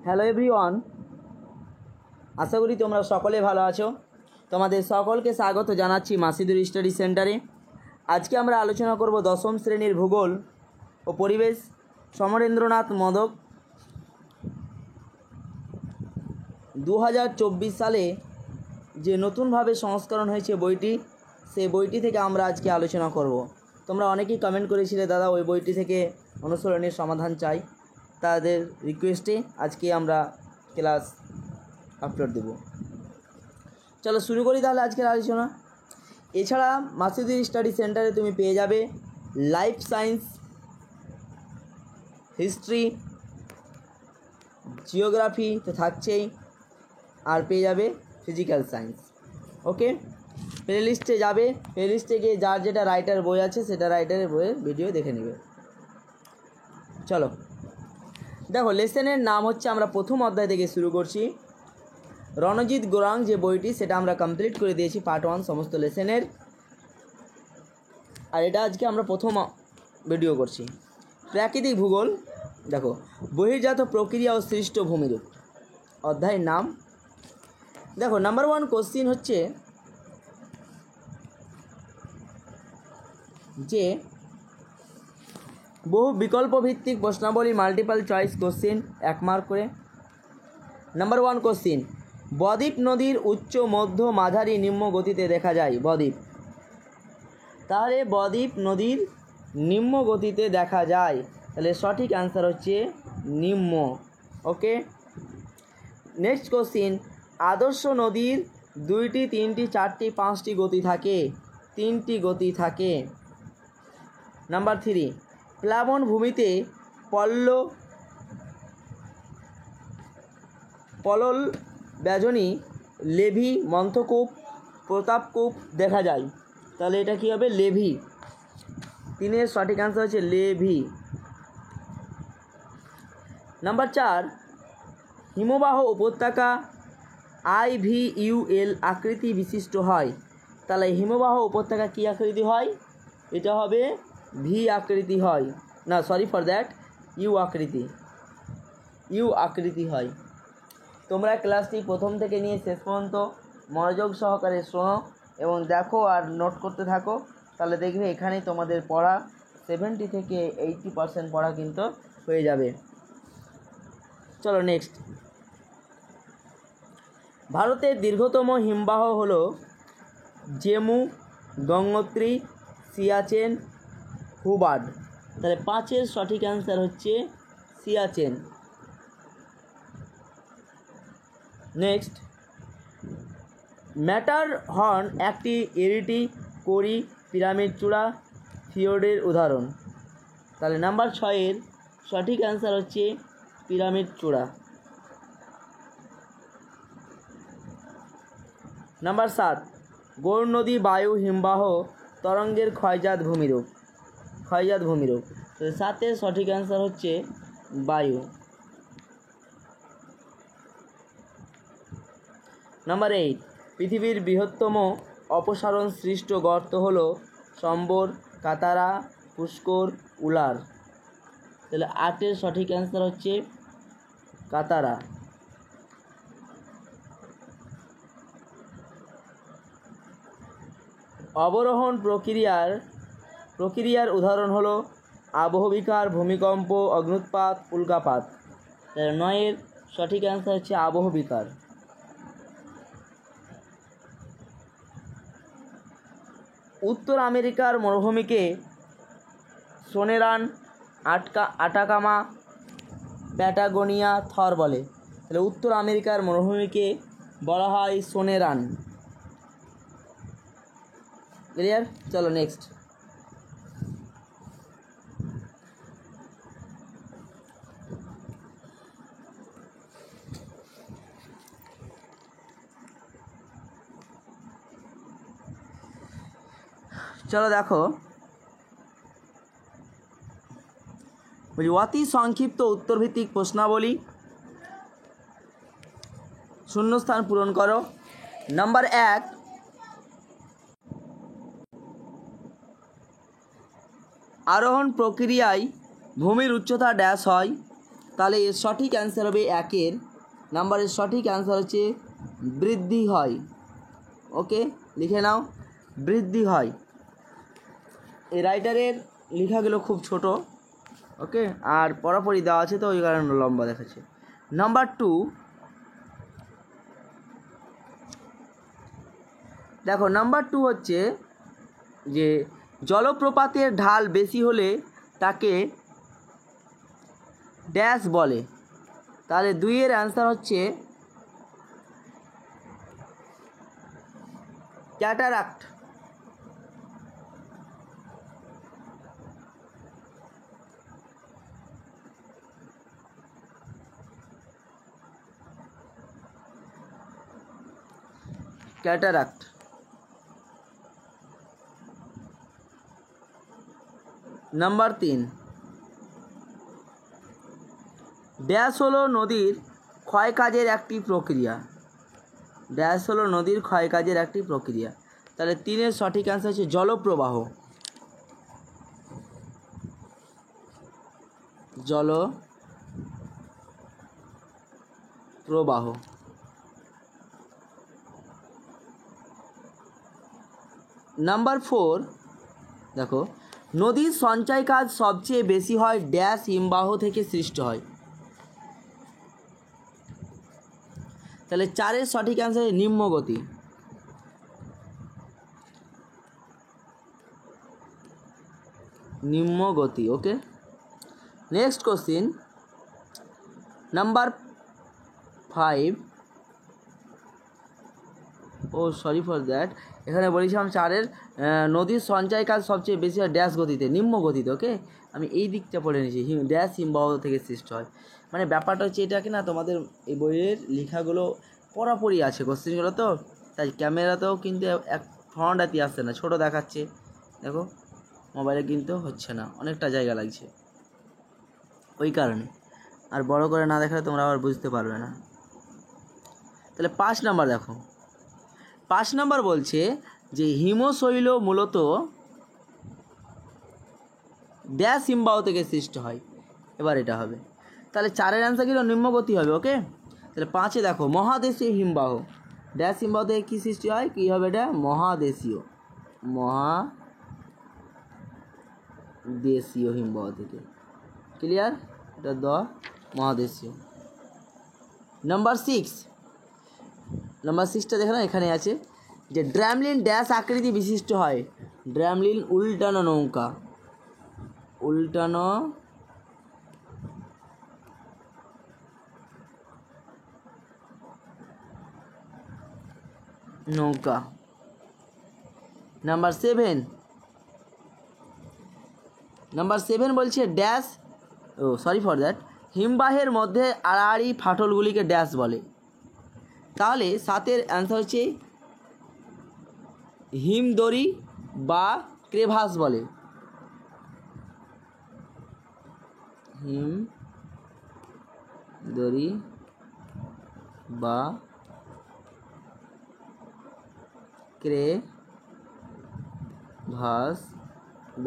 Hello everyone, আশা করি তোমরা সকলে ভালো আছো। তোমাদের সকলকে স্বাগত জানাচ্ছি মাসিদুর স্টাডি সেন্টারে। আজকে আমরা আলোচনা করব দশম শ্রেণীর ভূগোল ও পরিবেশ, সমরেন্দ্রনাথ মোদক। 2024 সালে যে নতুনভাবে সংস্করণ হয়েছে বইটি, সেই বইটি থেকে আমরা আজকে আলোচনা করব। তোমরা অনেকেই কমেন্ট করেছিলে, দাদা ওই বইটি থেকে অনুসরণের সমাধান চাই। তাদের রিকোয়েস্টে আজকে আমরা ক্লাস আপলোড দেব। চলো শুরু করি তাহলে আজকের আলোচনা। এছাড়া মাসিদুর স্টাডি সেন্টারে তুমি পেয়ে যাবে লাইফ সায়েন্স, হিস্ট্রি, জিওগ্রাফি তো থাকছেই, আর পেয়ে যাবে ফিজিক্যাল সায়েন্স। ওকে, প্লেলিস্টে যাবে, প্লেলিস্টে গিয়ে যার যেটা রাইটার বই আছে সেটা রাইটারের বইয়ের ভিডিও দেখে নেবে। চলো দেখো, লেসনের নাম হচ্ছে, আমরা প্রথম অধ্যায় থেকে শুরু করছি। রণজিৎ গোরাং যে বইটি, সেটা আমরা কমপ্লিট করে দিয়েছি পার্ট 1 সমস্ত লেসনের, আর এটা আজকে আমরা প্রথম ভিডিও করছি। প্রাকৃতিক ভূগোল, দেখো বহির্জাত প্রক্রিয়া ও সৃষ্ট ভূমিরূপ অধ্যায়ের নাম। দেখো নাম্বার 1 কোশ্চিন হচ্ছে যে বহু বিকল্প ভিত্তিক প্রশ্নাবলী, মাল্টিপল চয়েস কোশ্চিন, 1 মার্ক করে। নাম্বার 1 কোশ্চিন, বদ্বীপ নদীর উচ্চ, মধ্য, মাঝারি, নিম্ন গতিতে দেখা যায় বদ্বীপ। তাহলে বদ্বীপ নদীর নিম্ন গতিতে দেখা যায়, তাহলে সঠিক অ্যান্সার হচ্ছে নিম্ন। ওকে, নেক্সট কোশ্চিন, আদর্শ নদীর 2টি, 3টি, 4টি, 5টি গতি থাকে, 3টি গতি থাকে। নাম্বার 3, প্লাবন ভূমিতে পলল, ব্যাজনী, লেভি, মন্থকূপ, প্রতাপকূপ দেখা যায়। তাহলে এটা কী হবে? লেভি। 3 সঠিক অ্যান্সার হচ্ছে লেভি। নাম্বার 4, হিমবাহ উপত্যকা IVUL আকৃতি বিশিষ্ট হয়। তাহলে হিমবাহ উপত্যকা কী আকৃতি হয়? এটা হবে ভি আকৃতি হয়, না সরি ফর দ্যাট, ইউ আকৃতি হয়। তোমরা ক্লাসটি প্রথম থেকে নিয়ে শেষ পর্যন্ত মনোযোগ সহকারে শোনো এবং দেখো আর নোট করতে থাকো, তাহলে দেখবে এখানেই তোমাদের পড়া 70 থেকে 80% পড়া কিন্তু হয়ে যাবে। চলো নেক্সট, ভারতের দীর্ঘতম হিমবাহ হলো জেমু, গঙ্গোত্রী, সিয়াচেন, হুবার্ড। তাহলে 5 সঠিক অ্যান্সার হচ্ছে সিয়াচেন। নেক্সট, ম্যাটারহর্ন একটি এরিটি করি পিরামিড চূড়া ফিওর্ডের উদাহরণ। তাহলে নাম্বার 6 সঠিক অ্যান্সার হচ্ছে পিরামিড চূড়া। নাম্বার 7, গৌর নদী বায়ু হিমবাহ তরঙ্গের ক্ষয়জাত ভূমিরূপ। তো 7 সঠিক অ্যান্সার হচ্ছে বায়ু। নাম্বার 8, পৃথিবীর বৃহত্তম অপসারণ সৃষ্ট গর্ত হলো সম্বর, কাতারা, পুষ্কর, উলার। তাহলে 8 সঠিক অ্যান্সার হচ্ছে কাতারা। অবরোহণ প্রক্রিয়ার উদাহরণ হলো আবহবিকার, ভূমিকম্প, অগ্ন্যুৎপাত, উল্কাপাত। তাহলে 9 সঠিক অ্যান্সার হচ্ছে আবহবিকার। উত্তর আমেরিকার মরুভূমিকে সোনেরান, আটাকামা, প্যাটাগোনিয়া, থর বলে। তাহলে উত্তর আমেরিকার মরুভূমিকে বলা হয় সোনেরান। ক্লিয়ার? চলো নেক্সট, চলো দেখো, বলি অতি সংক্ষিপ্ত উত্তরভিত্তিক প্রশ্নাবলী, শূন্যস্থান পূরণ করো। নাম্বার 1, আরোহণ প্রক্রিয়ায় ভূমির উচ্চতা ড্যাশ হয়। তাহলে এর সঠিক অ্যান্সার হবে একের নাম্বারের সঠিক অ্যান্সার হচ্ছে বৃদ্ধি হয়। ওকে, লিখে নাও, বৃদ্ধি হয়। এই রাইটারের লেখাগুলো খুব ছোট, ওকে, আর পরাপরি দেওয়া আছে তো ওই কারণে লম্বা দেখাচ্ছে। নাম্বার 2 দেখো, নাম্বার 2 হচ্ছে যে জলপ্রপাতের ঢাল বেশি হলে তাকে ড্যাশ বলে। তাহলে 2-এর অ্যান্সার হচ্ছে ক্যাটারাক্ট। ক্যাটারাক্ট। নাম্বার 3 ড্যাশ হলো নদীর ক্ষয়কাজের একটি প্রক্রিয়া। ড্যাশ হলো নদীর ক্ষয়কাজের একটি প্রক্রিয়া। তাহলে 3-এর সঠিক অ্যান্সার হচ্ছে জলপ্রবাহ। জলপ্রবাহ। নাম্বার 4 দেখো, নদীর সঞ্চয় কাজ সবচেয়ে বেশি হয় ড্যাশ হিমবাহ থেকে সৃষ্ট হয়। তাহলে 4-এর সঠিক অ্যান্সার নিম্নগতি। নিম্নগতি। Okay, next question number 5। Oh sorry for that, এখানে বলেছিলাম 4-এর নদীর সঞ্চয় কাজ সবচেয়ে বেশি হয় ড্যাশ গতিতে, নিম্ন গতিতে। ওকে, আমি এই দিকটা পড়ে নিয়েছি, ড্যাশ হিমবাহ থেকে সৃষ্ট হয়। মানে ব্যাপারটা হচ্ছে এটাকে না, তোমাদের এই বইয়ের লেখাগুলো পরাপরি আছে কোশ্চেনগুলো, তো তাই ক্যামেরাতেও কিন্তু এক ফ্রন্ট আসছে না, ছোট দেখাচ্ছে। দেখো মোবাইলে কিন্তু হচ্ছে না, অনেকটা জায়গা লাগছে ওই কারণে। আর বড় করে না দেখালে তোমরা আবার বুঝতে পারবে না। তাহলে 5 নাম্বার দেখো, 5 নাম্বার বলছে যে হিমশৈল মূলত ড্যাশ হিমবাহ থেকে সৃষ্ট হয়। এবার এটা হবে, তাহলে 4-এর অ্যান্সার কিন্তু নিম্নগতি হবে। ওকে, তাহলে 5-এ দেখো মহাদেশীয় হিমবাহ। ড্যাশ হিমবাহ থেকে কী সৃষ্টি হয়, কী হবে এটা, মহাদেশীয়। মহাদেশীয় হিমবাহ থেকে। ক্লিয়ার, এটা মহাদেশীয়। নাম্বার 6টা দেখো না, এখানে আছে যে ড্র্যামলিন ড্যাশ আকৃতি বিশিষ্ট হয়। ড্র্যামলিন উল্টানো নৌকা। উল্টানো নৌকা। নাম্বার 7 বলছে ড্যাশ, সরি ফর দ্যাট, হিমবাহের মধ্যে আড়াআড়ি ফাটলগুলিকে ড্যাশ বলে। তাহলে 7-এর অ্যান্সার হচ্ছে হিমদড়ি বা ক্রেভাস বলে। হিমদড়ি বা ক্রেভাস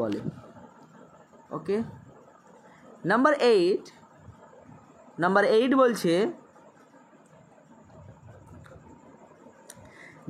বলে। ওকে, নাম্বার 8 বলছে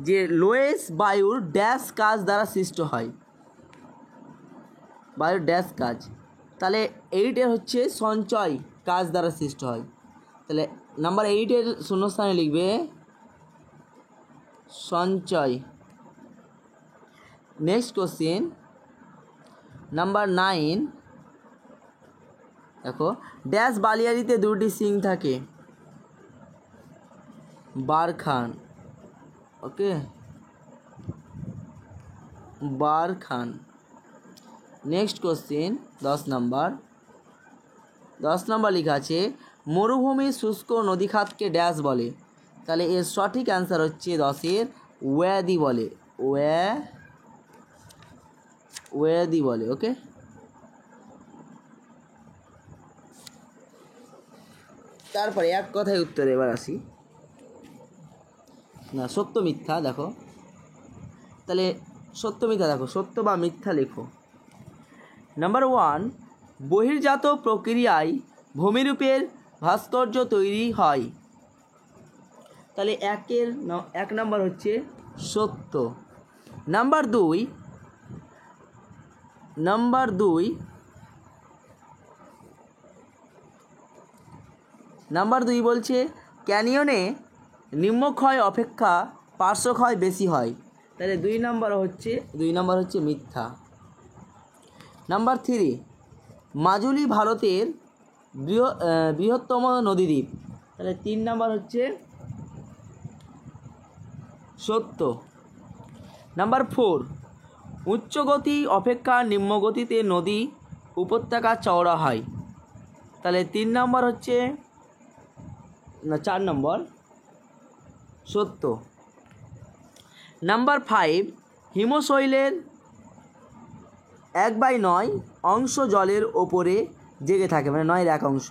যে লোয়েস বায়ুর ড্যাশ কাজ দ্বারা সৃষ্ট হয়। বায়ুর ড্যাশ কাজ, তাহলে 8-এর হচ্ছে সঞ্চয় কাজ দ্বারা সৃষ্ট হয়। তাহলে নাম্বার 8-এর শূন্যস্থানে লিখবে সঞ্চয়। নেক্সট কোশ্চেন নাম্বার 9 দেখো, ড্যাশ বালিয়াড়িতে 2টি সিং থাকে। বারখান। ওকে, বারখান। নেক্সট কোশ্চেন 10 নাম্বার লেখা আছে মরুভূমির শুষ্ক নদীখাতকে ড্যাশ বলে। তাহলে এর সঠিক অ্যান্সার হচ্ছে 10-এর ওয়াদি বলে। ওয়াদি বলে। ওকে, তারপরে এক কথায় উত্তরে এবার আসি না, সত্য মিথ্যা দেখো। তাহলে সত্য মিথ্যা দেখো, সত্য বা মিথ্যা লেখো। নাম্বার 1 বহির্জাত প্রক্রিয়ায় ভূমিরূপের ভাস্কর্য তৈরি হয়। তাহলে এক নাম্বার হচ্ছে সত্য। নাম্বার দুই বলছে ক্যানিয়নে নিম্নক্ষয় অপেক্ষা পার্শ্বক্ষয় বেশি হয়। তাহলে দুই নাম্বার হচ্ছে মিথ্যা। নাম্বার 3, মাজুলি ভারতের বৃহত্তম নদীদ্বীপ। তাহলে 3 নাম্বার হচ্ছে সত্য। নাম্বার 4, উচ্চগতি অপেক্ষা নিম্নগতিতে নদী উপত্যকা চওড়া হয়। তাহলে 3 নাম্বার হচ্ছে 4 নম্বর সত্য। নাম্বার 5, হিমশৈলের 1/9 অংশ জলের ওপরে জেগে থাকে, মানে 9/1 অংশ।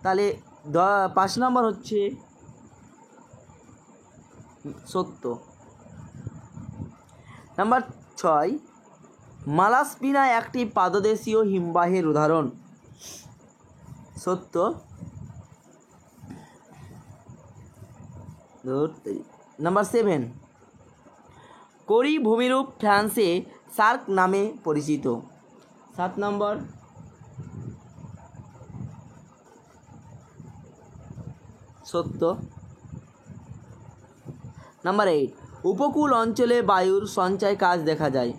তাহলে 5 নম্বর হচ্ছে সত্য। নাম্বার 6, মালাস্পিনা একটি পাদদেশীয় হিমবাহের উদাহরণ। সত্য। নাম্বার 7, কোরি ভূমিরূপ ফ্রান্সে সার্ক নামে পরিচিত। 7 নম্বর সত্য। নাম্বার 8, উপকূল অঞ্চলে বায়ুর সঞ্চয় কাজ দেখা যায়।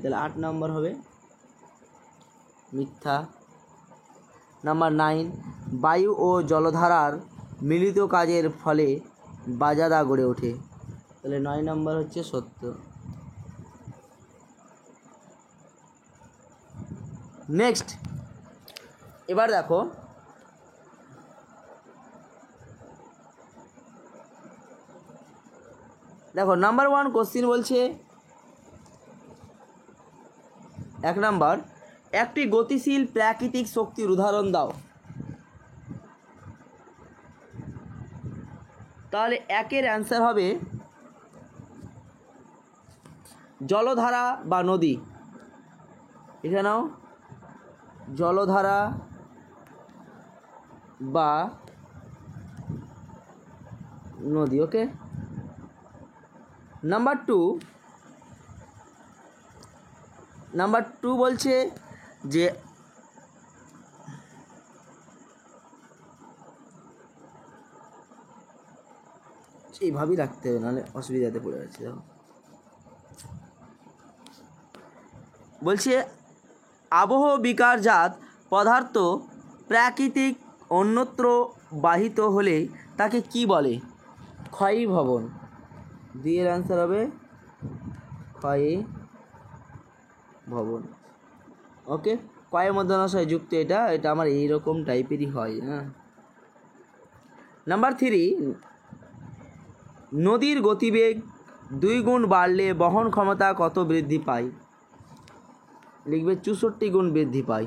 তাহলে 8 নম্বর হবে মিথ্যা। নাম্বার 9, বায়ু ও জলধারার মিলিত কাজের ফলে বাজাদা গড়ে ওঠে। তাহলে 9 নম্বর হচ্ছে সত্য। নেক্সট, এবার দেখো নাম্বার 1 কোশ্চিন বলছে 1 নাম্বার, একটি গতিশীল প্রাকৃতিক শক্তির উদাহরণ দাও। তাহলে 1-এর অ্যান্সার হবে জলধারা বা নদী। এখানেও জলধারা বা নদী। ওকে। নাম্বার 2 বলছে যে এইভাবেই রাখতে হবে, নাহলে অসুবিধাতে পড়ে যাচ্ছে। বলছে আবহ বিকারজাত পদার্থ প্রাকৃতিক অন্যত্র বাহিত হলে তাকে কি বলে? ক্ষয়ী ভবন। এর অ্যান্সার হবে ক্ষয়ী ভবন। ওকে, কয়ের মধ্যনাশয় যুক্ত এটা আমার এইরকম টাইপেরই হয়। হ্যাঁ। নাম্বার 3, নদীর গতিবেগ 2 গুণ বাড়লে বহন ক্ষমতা কত বৃদ্ধি পায়? লিখবে 64 গুণ বৃদ্ধি পায়।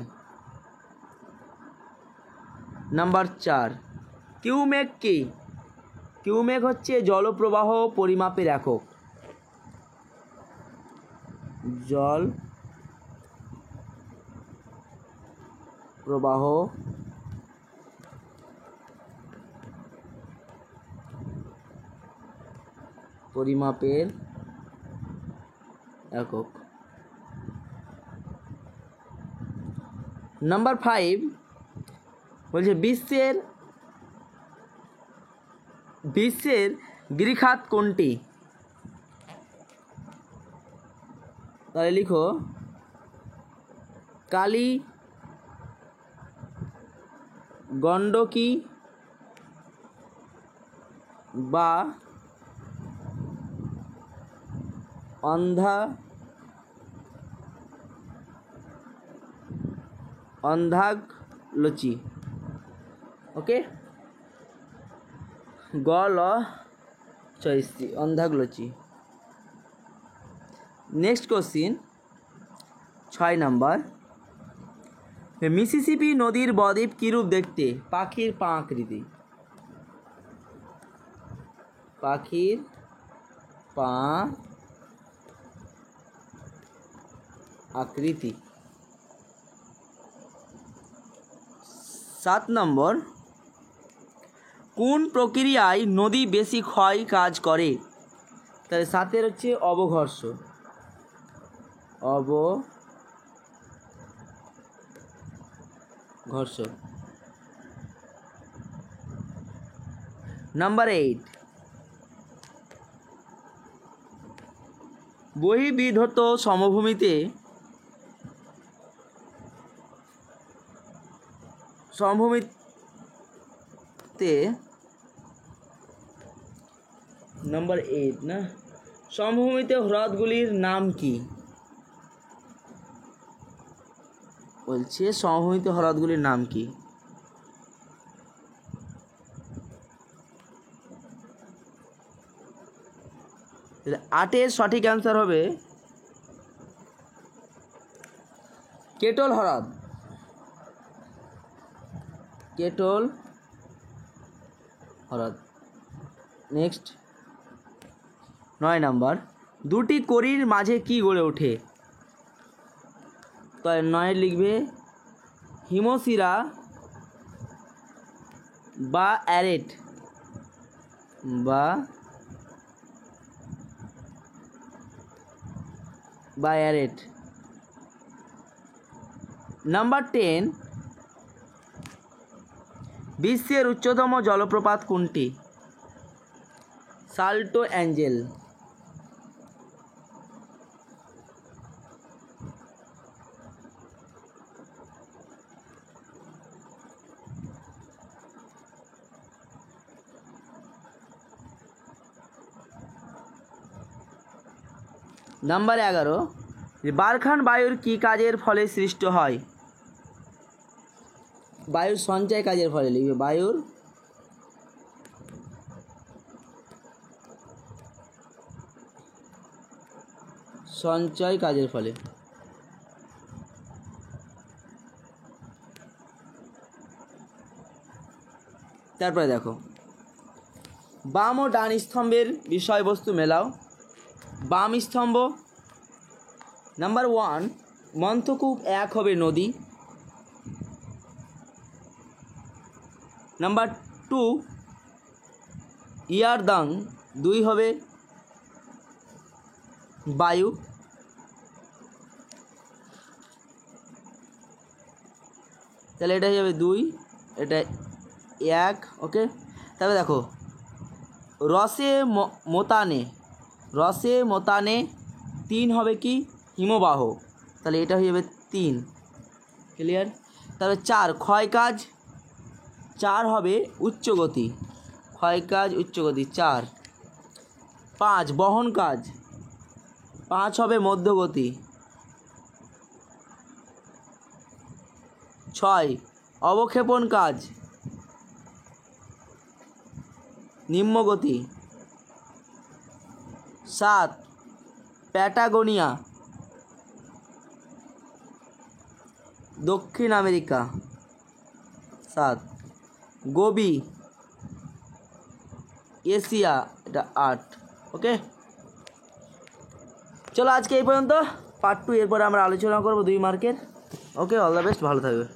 নাম্বার 4, কিউমেক কি? কিউমেক হচ্ছে জলপ্রবাহ পরিমাপের একক। জল প্রবাহ পরিমাপের একক। নাম্বার 5 বলছে বিশ্বের গৃহখাত কোনটি? তাহলে লিখো কালী, গণ্ডকী বা অন্ধাগলচি। ওকে, অন্ধাগলচি। নেক্সট কোশ্চিন 6 নাম্বার, মিসিসিপি নদীর বদ্বীপ কিরূপ দেখতে? পাখির পা আকৃতি। পাখির পা আকৃতি। 7 নম্বর, কোন প্রক্রিয়ায় নদী বেশি ক্ষয় কাজ করে? তাহলে 7 হচ্ছে অবঘর্ষ। অবঘর্ষ। নাম্বার 8, বহির্বিধত সমভূমিতে নাম্বার 8 না, সমভূমিতে হ্রদগুলির নাম কি? বলছে সমভূমিতে হ্রদগুলির নাম কি? তাহলে 8-এর সঠিক অ্যান্সার হবে কেটল হ্রদ। কেটল হ্রদ। নেক্সট 9 নাম্বার, দুটি কড়ির মাঝে কি গড়ে ওঠে? তো 9 লিখবে হিমশিরা বা অ্যারেট বা অ্যারেট। নাম্বার 10, বিশ্বের উচ্চতম জলপ্রপাত কোনটি? সাল্টো অ্যাঞ্জেল। নাম্বার 11, বারখান বায়ুর কি কাজের ফলে সৃষ্ট হয়? বায়ুর সঞ্চয় কাজের ফলে লিখবে বায়ুর সঞ্চয় কাজের ফলে। তারপরে দেখো, বাম ও ডান স্তম্ভের বিষয়বস্তু মেলাও। বাম স্তম্ভ, নাম্বার 1, মন্থকূপ 1 হবে নদী। নাম্বার 2, ইয়ারদাং 2 হবে বায়ু। তাহলে এটা হয়ে যাবে 2, এটা 1। ওকে, তাহলে দেখো রসে মোতানে 3 হবে কি হিমবাহ। তাহলে এটা হয়ে যাবে 3। ক্লিয়ার? তাহলে 4, ক্ষয় কাজ 4 হবে উচ্চ গতি। ক্ষয় কাজ উচ্চ গতি 4। 5, বহন কাজ 5 হবে মধ্যগতি। 6, অবক্ষেপণ কাজ নিম্নগতি। 7, প্যাটাগোনিয়া দক্ষিণ আমেরিকা। 7, গোবি এশিয়া, এটা 8। ওকে, চলো আজকে এই পর্যন্ত। পার্ট 2 এরপরে আমরা আলোচনা করব 2 মার্কের। ওকে, অল দ্য বেস্ট, ভালো থাকবে।